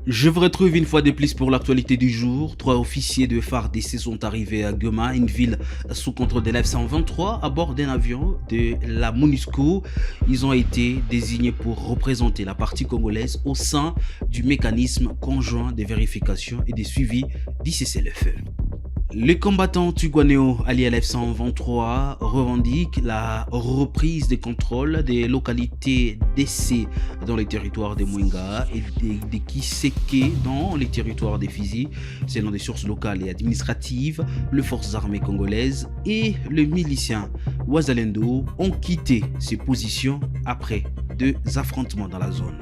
Je vous retrouve une fois de plus pour l'actualité du jour. 3 officiers de FARDC sont arrivés à Goma, une ville sous contrôle de l'F-123, à bord d'un avion de la MONUSCO. Ils ont été désignés pour représenter la partie congolaise au sein du mécanisme conjoint de vérification et de suivi du cessez-le-feu. Les combattants Twirwaneho alliés à l'F-123 revendiquent la reprise des contrôles des localités d'essai dans les territoires de Mwenga et de Kiseke dans les territoires des Fizi. Selon des sources locales et administratives, les forces armées congolaises et les miliciens Wazalendo ont quitté ces positions après 2 affrontements dans la zone.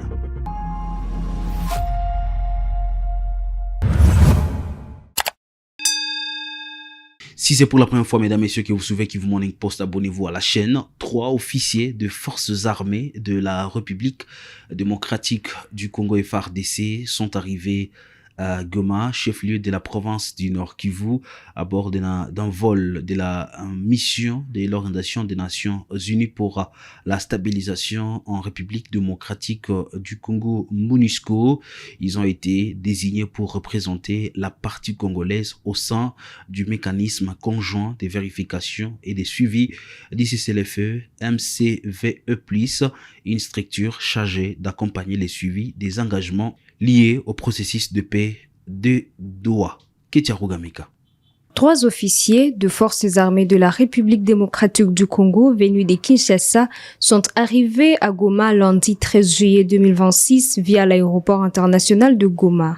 Si c'est pour la première fois, mesdames et messieurs, que vous suivez Kivu Morning Post, abonnez-vous à la chaîne. 3 officiers de forces armées de la République démocratique du Congo FARDC sont arrivés à Goma, chef-lieu de la province du Nord Kivu, à bord d'un vol de la mission de l'Organisation des Nations Unies pour la stabilisation en République démocratique du Congo, MONUSCO. Ils ont été désignés pour représenter la partie congolaise au sein du mécanisme conjoint de vérification et de suivi du cessez-le-feu MCVE+, une structure chargée d'accompagner le suivi des engagements liés au processus de paix de Doha. Ketia Rugamika. 3 officiers de forces armées de la République démocratique du Congo venus de Kinshasa sont arrivés à Goma lundi 13 juillet 2026 via l'aéroport international de Goma.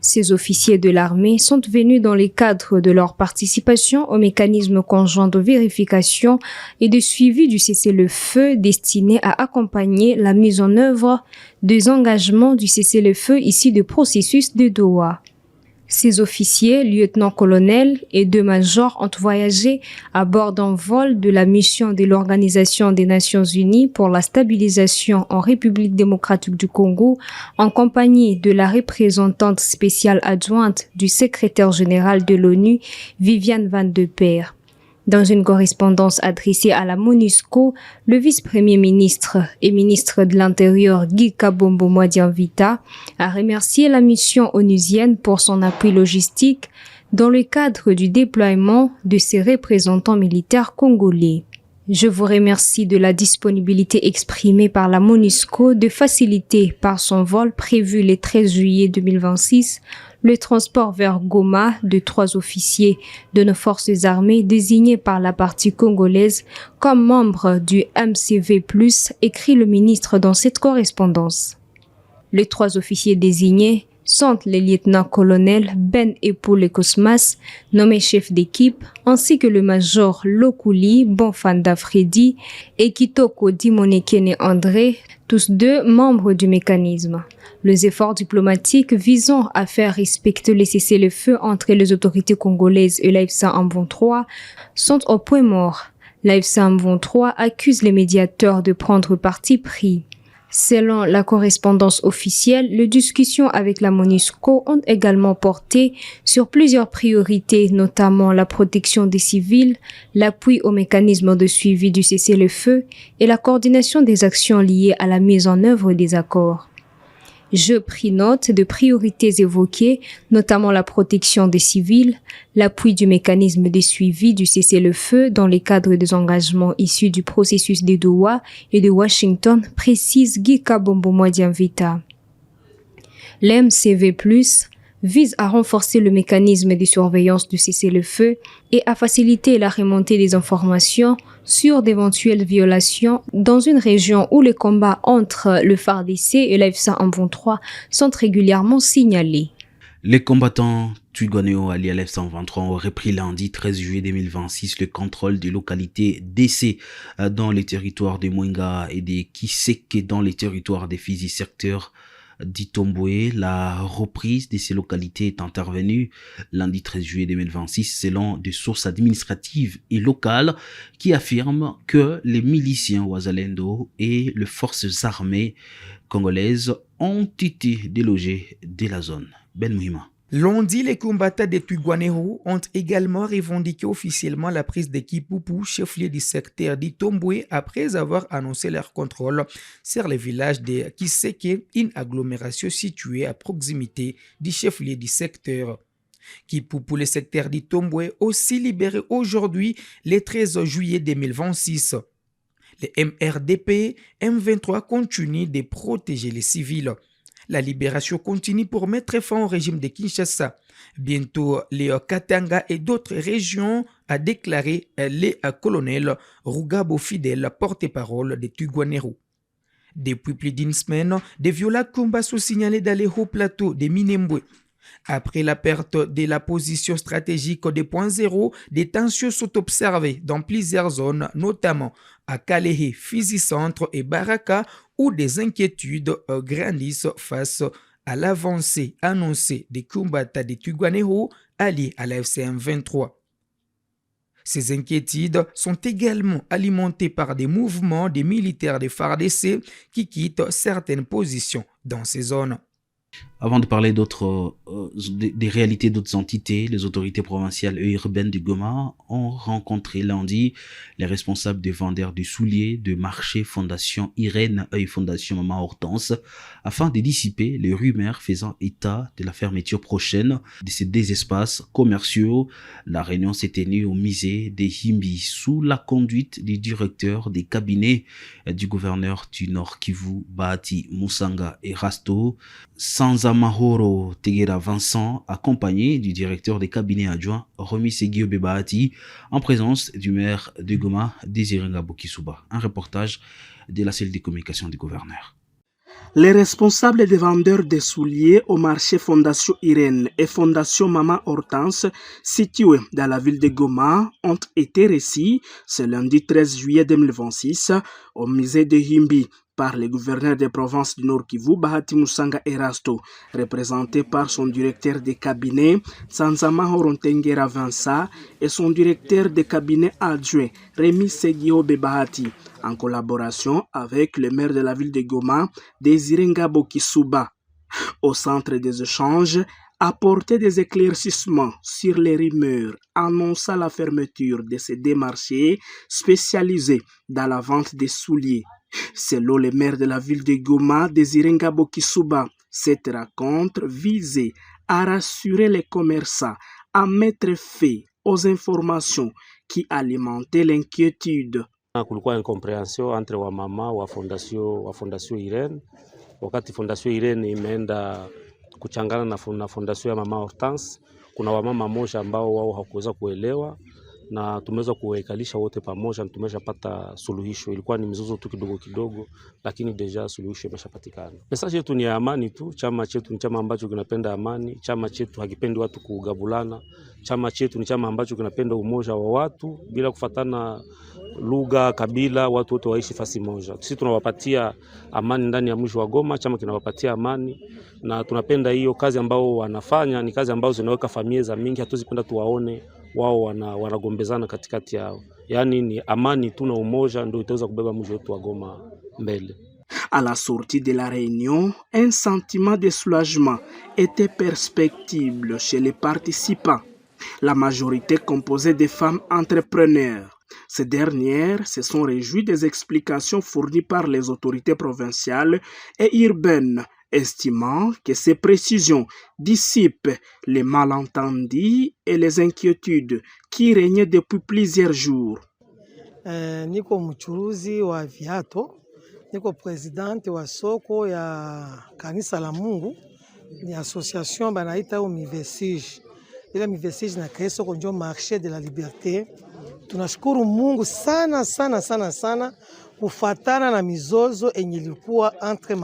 Ces officiers de l'armée sont venus dans le cadre de leur participation au mécanisme conjoint de vérification et de suivi du cessez-le-feu destiné à accompagner la mise en œuvre des engagements du cessez-le-feu issus du processus de Doha. Ces officiers, lieutenant-colonel et 2 majors ont voyagé à bord d'un vol de la mission de l'Organisation des Nations Unies pour la stabilisation en République démocratique du Congo en compagnie de la représentante spéciale adjointe du secrétaire général de l'ONU, Viviane Van de Peer. Dans une correspondance adressée à la MONUSCO, le vice-premier ministre et ministre de l'Intérieur Guy Kabombo Mwadianvita a remercié la mission onusienne pour son appui logistique dans le cadre du déploiement de ses représentants militaires congolais. Je vous remercie de la disponibilité exprimée par la MONUSCO de faciliter par son vol prévu le 13 juillet 2026 le transport vers Goma de 3 officiers de nos forces armées désignés par la partie congolaise comme membres du MCV+, écrit le ministre dans cette correspondance. Les 3 officiers désignés sont les lieutenants-colonels Ben Epoule Kosmas, nommé chef d'équipe, ainsi que le major Lokuli Bonfanda Freddy et Kitoko Dimonekene André, tous 2 membres du mécanisme. Les efforts diplomatiques visant à faire respecter le cessez-le-feu entre les autorités congolaises et l'AFC/M23 sont au point mort. L'AFC/M23 accuse les médiateurs de prendre parti pris. Selon la correspondance officielle, les discussions avec la MONUSCO ont également porté sur plusieurs priorités, notamment la protection des civils, l'appui au mécanisme de suivi du cessez-le-feu et la coordination des actions liées à la mise en œuvre des accords. Je pris note de priorités évoquées, notamment la protection des civils, l'appui du mécanisme de suivi du cessez-le-feu dans le cadre des engagements issus du processus de Doha et de Washington, précise Guy Kabombo Mwadianvita. L'MCV+, vise à renforcer le mécanisme de surveillance du cessez-le-feu et à faciliter la remontée des informations sur d'éventuelles violations dans une région où les combats entre le FARDC et l'AFC/M23 sont régulièrement signalés. Les combattants Twirwaneho alliés à l'F-123 ont repris lundi 13 juillet 2026 le contrôle des localités d'essai dans les territoires de Mwenga et de Kiseke dans les territoires des Fizi secteur d'Itombwe. La reprise de ces localités est intervenue lundi 13 juillet 2026 selon des sources administratives et locales qui affirment que les miliciens Wazalendo et les forces armées congolaises ont été délogés de la zone. Ben Mouhima. Lundi, les combattants des Twirwaneho ont également revendiqué officiellement la prise de Kipupu, chef-lieu du secteur d'Itombwe, après avoir annoncé leur contrôle sur le village de Kiseke, une agglomération située à proximité du chef-lieu du secteur. Kipupu, le secteur d'Itombwe, aussi libéré aujourd'hui le 13 juillet 2026. Les MRDP M23 continuent de protéger les civils. La libération continue pour mettre fin au régime de Kinshasa. Bientôt, les Katanga et d'autres régions a déclaré le colonel Rugabo Fidel, porte-parole des Twirwaneho. Depuis plus d'une semaine, des violents combats sont signalés dans les hauts plateaux de Minembwe. Après la perte de la position stratégique des points zéro, des tensions sont observées dans plusieurs zones, notamment à Kalehe, Fizi Centre et Baraka, où des inquiétudes grandissent face à l'avancée annoncée des combattants des Twirwaneho alliés à la FCM 23. Ces inquiétudes sont également alimentées par des mouvements des militaires de FARDC qui quittent certaines positions dans ces zones. Avant de parler des réalités d'autres entités, les autorités provinciales et urbaines de Goma ont rencontré lundi les responsables des vendeurs de souliers de marché Fondation Irène et Fondation Maman Hortense afin de dissiper les rumeurs faisant état de la fermeture prochaine de ces deux espaces commerciaux. La réunion s'est tenue au musée des Himbi sous la conduite du directeur des cabinets du gouverneur du Nord Kivu, Bahati Musanga Erasto, Sanzamahoro Tegera Vincent, accompagné du directeur des cabinets adjoints Romi Seguio Bahati, en présence du maire de Goma, Désiré Ngabokisuba. Un reportage de la cellule de communication du gouverneur. Les responsables des vendeurs de souliers au marché Fondation Irène et Fondation Maman Hortense, situés dans la ville de Goma, ont été reçus ce lundi 13 juillet 2026 au musée de Himbi par le gouverneur des provinces du Nord Kivu, Bahati Musanga Erasto, représenté par son directeur de cabinet, Sanzamahoro Tegera Vincent, et son directeur de cabinet adjoint, Remi Seguio Bahati, en collaboration avec le maire de la ville de Goma, Désiré Ngabokisuba. Au centre des échanges, apporter des éclaircissements sur les rumeurs annonçant la fermeture de ces deux marchés spécialisés dans la vente des souliers. Selon le maire de la ville de Goma, Désiré Ngabokisuba, cette rencontre visait à rassurer les commerçants, à mettre fin aux informations qui alimentaient l'inquiétude. Kulikuwa incompréhension entre wamama wa fondation Irene, wakati fondation Irene imeenda kuchangana na fondation ya Mama Hortense. Kuna wamama moja ambao wao hawakuweza kuelewa na tumeweza kuwaikalisha wote pamoja na tumeshapata suluhisho. Ilikuwa ni mizozo tu kidogo kidogo, lakini deja suluhisho imeshapatikana. Message yetu ni ya amani tu. Chama chetu ni chama ambacho kinapenda amani. Chama chetu hakipendi watu kugabulana. Chama chetu ni chama ambacho kinapenda umoja wa watu bila kufatana lugha, kabila, watu wote waishi fasi moja. Sisi tunawapatia amani ndani ya mji wa Goma, chama kinawapatia amani na tunapenda hiyo kazi ambao wanafanya ni kazi ambazo zinaweka familia za mingi, hatuzipenda tuwaone wao wanagombezana katikati yao. Yaani ni amani tu na umoja ndio itaweza kubeba mji wetu wa Goma mbele. À la sortie de la réunion, un sentiment de soulagement était perceptible chez les participants. La majorité composée de femmes entrepreneurs. Ces dernières se sont réjouies des explications fournies par les autorités provinciales et urbaines, estimant que ces précisions dissipent les malentendus et les inquiétudes qui régnaient depuis plusieurs jours. Niko mchuruzi wa viato, niko presidente wa soko ya kanisa la Mungu, ni association banaita au Mivesige. Ile Mivesige na kreye soko njo marché de la liberté. Tunashukuru Mungu sana sana sana sana kufatana na mizozo enye ilikuwa entre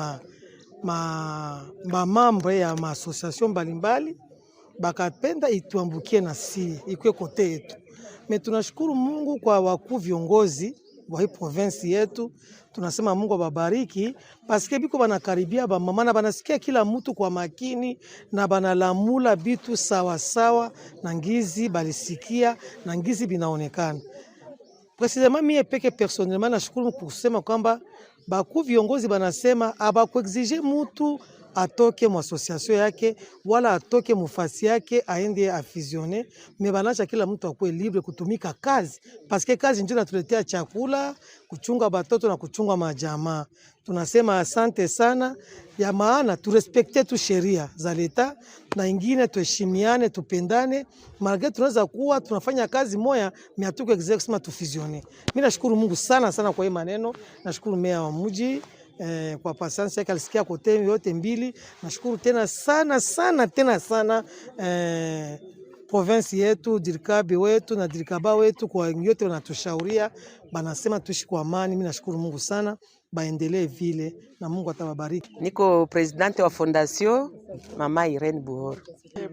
mamambre ya association mbalimbali bakapenda ituambukie na si ikwe kote yetu. Me tunashukuru Mungu kwa wakuu viongozi wa hii province yetu. Tunasema Mungu awabariki paske biko banakaribia ba mama na banasikia kila mtu kwa makini na banalamula bitu sawa sawa na ngizi balisikia na ngizi binaonekana. Precisement mie peke personnellement nashukuru kusema kwamba baku viongozi banasema abakuexige mtu atoke mu association yake wala atoke mufasi yake aende afizione, me banacha kila mtu akuwe libre kutumika kazi, paske kazi ndio inatuletea chakula, kuchunga batoto na kuchunga majamaa. Tunasema asante sana, ya maana turespekte tu sheria za leta na ingine tuheshimiane, tupendane, malgré tunaweza kuwa tunafanya kazi moya miatuko exercement tufizione. Mimi nashukuru Mungu sana sana kwa hii maneno, nashukuru meya wa mji kwa pasansi yake alisikia kote yote mbili. Nashukuru tena sana sana tena sana province yetu, dirikabi wetu na dirikaba wetu kwa yote wanatushauria, banasema tuishi kwa amani. Mimi nashukuru Mungu sana, baendelee vile na Mungu atawabariki. Niko presidente wa fondation Mama Irene Buhoro.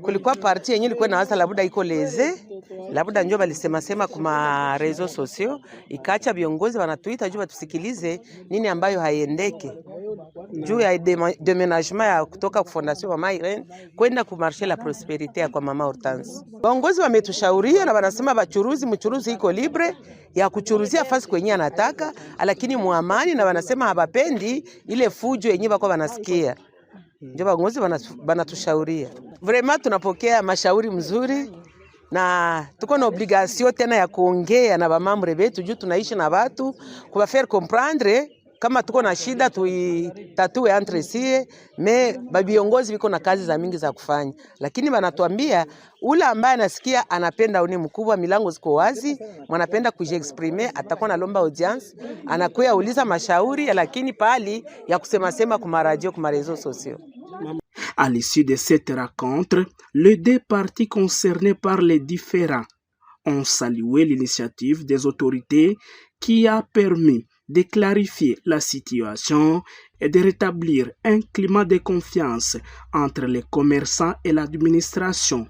Kulikuwa parti yenyewe ilikuwa inawaza labda iko leze, labda njoo balisema kuma reseaux sociaux, ikaacha viongozi wanatuita juu tusikilize nini ambayo haiendeke. Juu ya déménagement ya kutoka kwa fondation Mama Irene kwenda ku marché la prospérité ya kwa Mama Hortense. Viongozi wametushauria na wanasema mchuruzi iko libre ya kuchuruzia fasi kwenye anataka, lakini muamani, na wanasema habapendi ile fujo yenyewe bako wanasikia. Ndio viongozi banatushauria. Vraiment tunapokea mashauri mzuri na tuko na obligation tena ya kuongea na bamambre betu juu tunaishi na watu kuba faire comprendre kama tuko na shida tuitatue entre sie, me viongozi biko na kazi za mingi za kufanya, lakini banatuambia ule ambaye anasikia anapenda uni mkubwa, milango ziko wazi, mwanapenda kujiexprimer, atakuwa na lomba audience, anakuya uliza mashauri, lakini pali ya kusema kuma radio kuma réseaux sociaux. À l'issue de cette rencontre, les deux parties concernées par les différends ont salué l'initiative des autorités qui a permis de clarifier la situation et de rétablir un climat de confiance entre les commerçants et l'administration.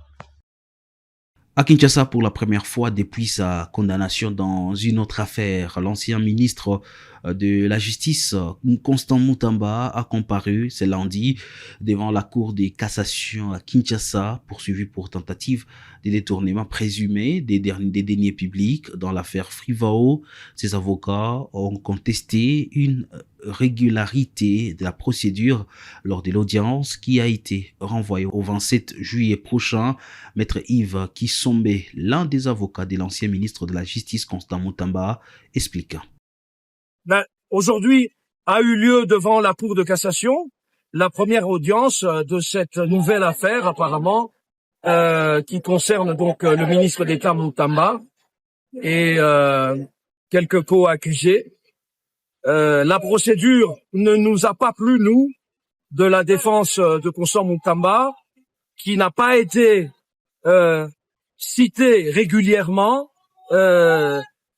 À Kinshasa, pour la première fois depuis sa condamnation dans une autre affaire, l'ancien ministre de la Justice, Constant Mutamba, a comparu ce lundi devant la Cour de cassation à Kinshasa, poursuivi pour tentative de détournement présumé des deniers publics dans l'affaire Frivao. Ses avocats ont contesté une régularité de la procédure lors de l'audience qui a été renvoyée au 27 juillet prochain. Maître Yves Kisombe, l'un des avocats de l'ancien ministre de la Justice, Constant Mutamba, explique. Aujourd'hui a eu lieu devant la Cour de cassation la première audience de cette nouvelle affaire apparemment qui concerne donc le ministre d'État Mutamba et quelques co-accusés. La procédure ne nous a pas plu, nous, de la défense de Constant Mutamba, qui n'a pas été cité régulièrement,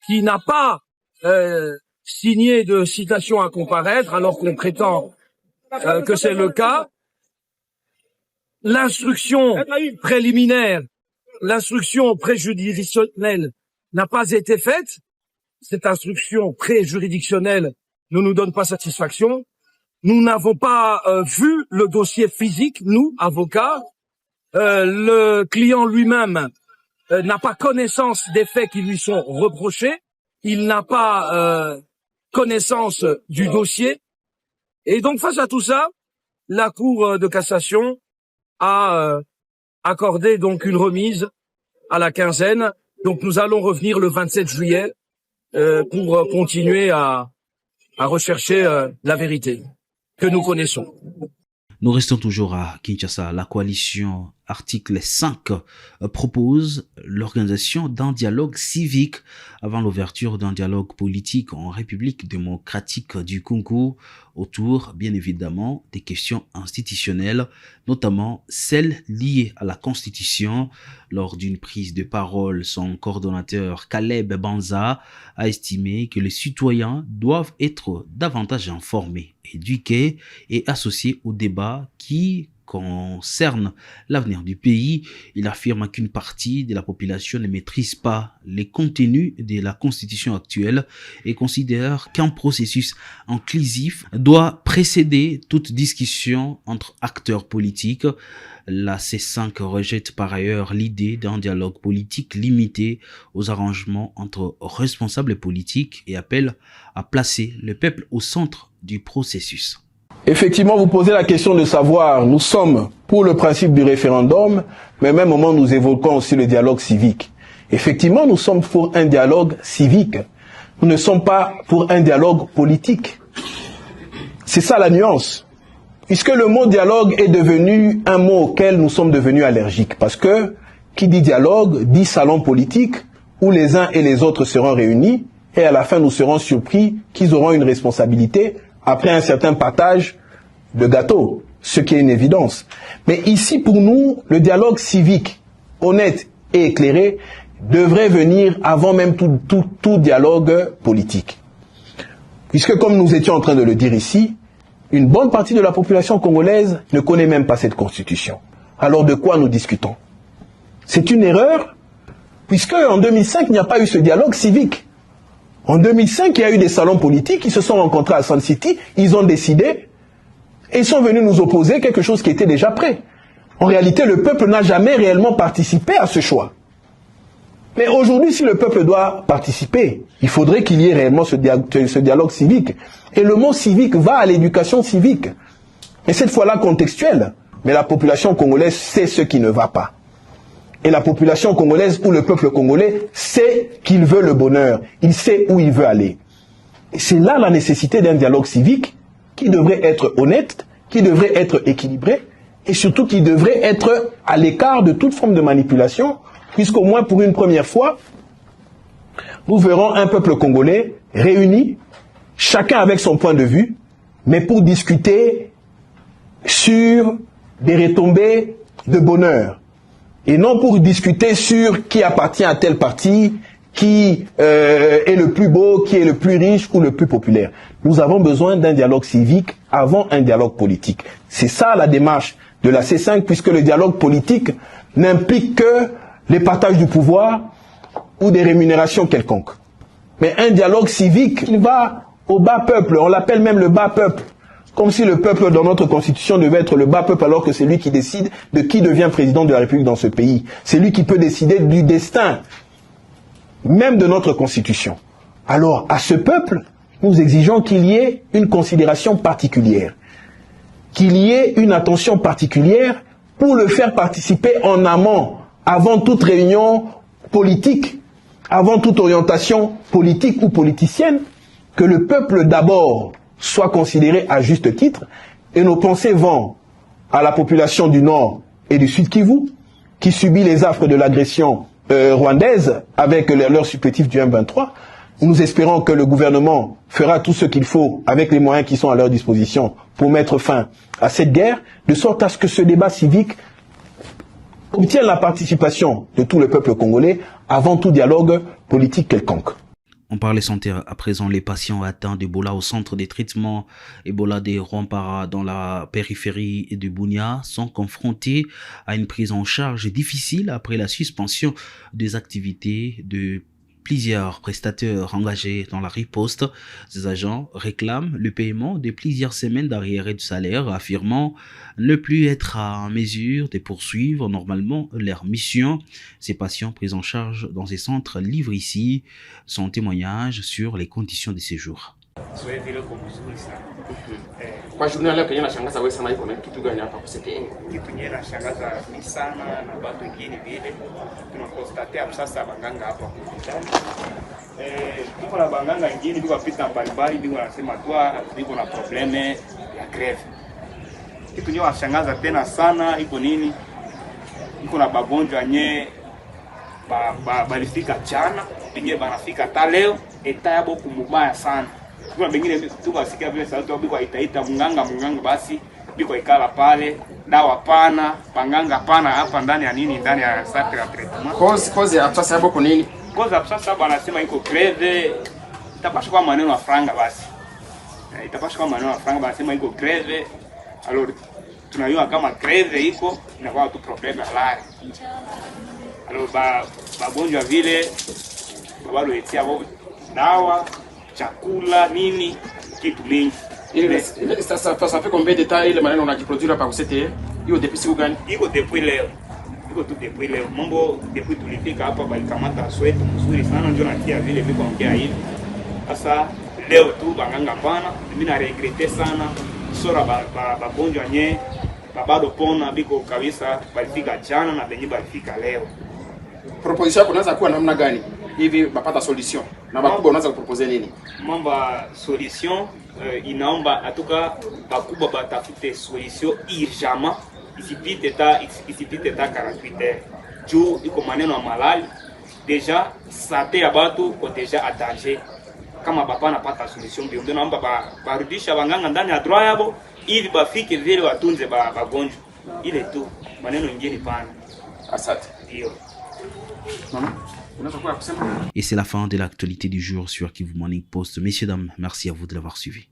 qui n'a pas signé de citation à comparaître, alors qu'on prétend que c'est le cas. L'instruction préliminaire, l'instruction préjuridictionnelle n'a pas été faite. Cette instruction préjuridictionnelle ne nous donne pas satisfaction. Nous n'avons pas vu le dossier physique, nous, avocats. Le client lui-même n'a pas connaissance des faits qui lui sont reprochés. Il n'a pas connaissance du dossier. Et donc, face à tout ça, la Cour de cassation a accordé donc une remise à la quinzaine. Donc, nous allons revenir le 27 juillet pour continuer à rechercher la vérité que nous connaissons. Nous restons toujours à Kinshasa. La coalition article 5 propose l'organisation d'un dialogue civique avant l'ouverture d'un dialogue politique en République démocratique du Congo autour, bien évidemment, des questions institutionnelles, notamment celles liées à la Constitution. Lors d'une prise de parole, son coordonnateur Caleb Banza a estimé que les citoyens doivent être davantage informés, éduqués et associés au débat qui concerne l'avenir du pays. Il affirme qu'une partie de la population ne maîtrise pas les contenus de la constitution actuelle et considère qu'un processus inclusif doit précéder toute discussion entre acteurs politiques. La C5 rejette par ailleurs l'idée d'un dialogue politique limité aux arrangements entre responsables politiques et appelle à placer le peuple au centre du processus. Effectivement, vous posez la question de savoir, nous sommes pour le principe du référendum, mais au même moment nous évoquons aussi le dialogue civique. Effectivement, nous sommes pour un dialogue civique. Nous ne sommes pas pour un dialogue politique. C'est ça la nuance. Puisque le mot dialogue est devenu un mot auquel nous sommes devenus allergiques. Parce que, qui dit dialogue, dit salon politique, où les uns et les autres seront réunis, et à la fin nous serons surpris qu'ils auront une responsabilité après un certain partage de gâteau, ce qui est une évidence. Mais ici, pour nous, le dialogue civique, honnête et éclairé, devrait venir avant même tout dialogue politique. Puisque, comme nous étions en train de le dire ici, une bonne partie de la population congolaise ne connaît même pas cette constitution. Alors de quoi nous discutons? C'est une erreur, puisque en 2005, il n'y a pas eu ce dialogue civique. En 2005, il y a eu des salons politiques, ils se sont rencontrés à Sun City, ils ont décidé, et ils sont venus nous opposer quelque chose qui était déjà prêt. En réalité, le peuple n'a jamais réellement participé à ce choix. Mais aujourd'hui, si le peuple doit participer, il faudrait qu'il y ait réellement ce dialogue civique. Et le mot civique va à l'éducation civique. Et cette fois-là contextuelle. Mais la population congolaise sait ce qui ne va pas. Et la population congolaise ou le peuple congolais sait qu'il veut le bonheur. Il sait où il veut aller. Et c'est là la nécessité d'un dialogue civique qui devrait être honnête, qui devrait être équilibré et surtout qui devrait être à l'écart de toute forme de manipulation, puisqu'au moins pour une première fois, nous verrons un peuple congolais réuni, chacun avec son point de vue, mais pour discuter sur des retombées de bonheur. Et non pour discuter sur qui appartient à tel parti, qui est le plus beau, qui est le plus riche ou le plus populaire. Nous avons besoin d'un dialogue civique avant un dialogue politique. C'est ça la démarche de la C5, puisque le dialogue politique n'implique que les partages du pouvoir ou des rémunérations quelconques. Mais un dialogue civique, il va au bas peuple, on l'appelle même le bas peuple. Comme si le peuple dans notre constitution devait être le bas peuple alors que c'est lui qui décide de qui devient président de la République dans ce pays. C'est lui qui peut décider du destin même de notre constitution. Alors, à ce peuple, nous exigeons qu'il y ait une considération particulière, qu'il y ait une attention particulière pour le faire participer en amont, avant toute réunion politique, avant toute orientation politique ou politicienne, que le peuple d'abord soit considéré à juste titre, et nos pensées vont à la population du Nord et du Sud Kivu, qui subit les affres de l'agression rwandaise avec leur supplétif du M23. Nous espérons que le gouvernement fera tout ce qu'il faut avec les moyens qui sont à leur disposition pour mettre fin à cette guerre, de sorte à ce que ce débat civique obtienne la participation de tout le peuple congolais avant tout dialogue politique quelconque. On parlait santé à présent. Les patients atteints d'Ebola au centre des traitements Ebola des Rwampara dans la périphérie de Bunia sont confrontés à une prise en charge difficile après la suspension des activités de plusieurs prestataires engagés dans la riposte. Ces agents réclament le paiement de plusieurs semaines d'arriérés de salaire, affirmant ne plus être en mesure de poursuivre normalement leur mission. Ces patients pris en charge dans ces centres livrent ici son témoignage sur les conditions de séjour. Kwa jumla leo kenye nashangaza wewe sana iko na kitu gani hapa kuseteni? Kitu nye nashangaza ni sana na watu wengine vile tunakonstate hapo sasa banganga hapa hospitali. Tuko na banganga wengine biko pita mbalimbali biko nasema biko na probleme ya greve. Kitu nye nashangaza tena sana iko nini? Iko na bagonjwa nye balifika jana, pengine banafika ta leo eta yabo kumubaya sana. Kuna bengine tukasikia vile sauti wao biko itaita munganga basi biko ikala pale dawa pana panganga pana hapa ndani ya nini ndani ya centre ya treatment. Cause ya sasa hapo nini? Cause ya sasa wanasema iko greve itapaswa kwa maneno ya franga basi. Itapaswa kwa maneno ya franga wanasema iko greve. Alors tunajua kama greve iko inakuwa tu problem halali. Alors bagonjwa vile bado etia dawa chakula nini kitu mingi ile sasa fait combien de temps ile maneno unajiproduire hapa kusete hiyo depuis siku gani? Iko depuis leo mambo depuis tulifika hapa balikamata sweat mzuri sana ndio natia vile viko ongea hivi sasa leo tu banganga pana mimi na regrete sana kusora bagonjwa nye bado pona biko kabisa balifika jana na benye balifika leo. Proposition yako unaweza kuwa namna gani hivi bapata solution na bakubwa unaweza kupropose nini? Mambo solution inaomba atuka bakubwa batafute solution irjama isipite ta 48 heures juu iko maneno ya malali deja sante ya batu ko deja a danger. Kama bapa napata solution bio ndio naomba barudisha wanganga ndani ya droit yabo ili bafike vile watunze bagonjwa ile tu, maneno ingine pana. Asante. Ndio. Et c'est la fin de l'actualité du jour sur Kivu Morning Post. Messieurs, dames, merci à vous de l'avoir suivi.